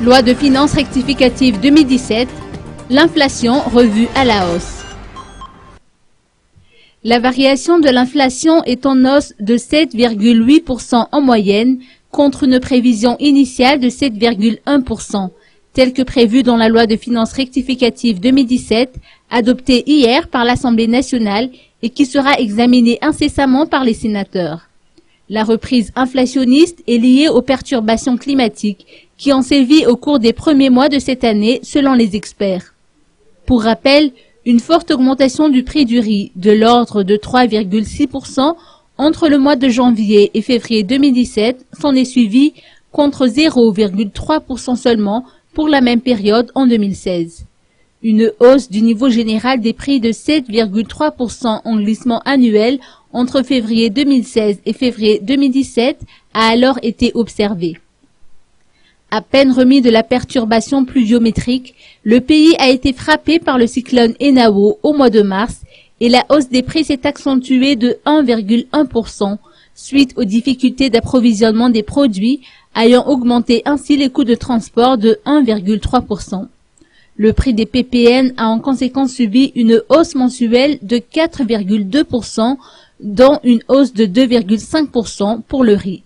Loi de finances rectificative 2017, l'inflation revue à la hausse. La variation de l'inflation est en hausse de 7,8% en moyenne contre une prévision initiale de 7,1%, telle que prévue dans la loi de finances rectificative 2017, adoptée hier par l'Assemblée nationale et qui sera examinée incessamment par les sénateurs. La reprise inflationniste est liée aux perturbations climatiques qui ont sévi au cours des premiers mois de cette année selon les experts. Pour rappel, une forte augmentation du prix du riz de l'ordre de 3,6% entre le mois de janvier et février 2017 s'en est suivie contre 0,3% seulement pour la même période en 2016. Une hausse du niveau général des prix de 7,3% en glissement annuel entre février 2016 et février 2017 a alors été observée. À peine remis de la perturbation pluviométrique, le pays a été frappé par le cyclone Enao au mois de mars et la hausse des prix s'est accentuée de 1,1% suite aux difficultés d'approvisionnement des produits, ayant augmenté ainsi les coûts de transport de 1,3%. Le prix des PPN a en conséquence subi une hausse mensuelle de 4,2%, dont une hausse de 2,5% pour le riz.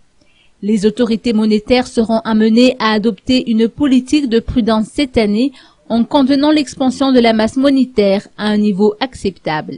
Les autorités monétaires seront amenées à adopter une politique de prudence cette année en contenant l'expansion de la masse monétaire à un niveau acceptable.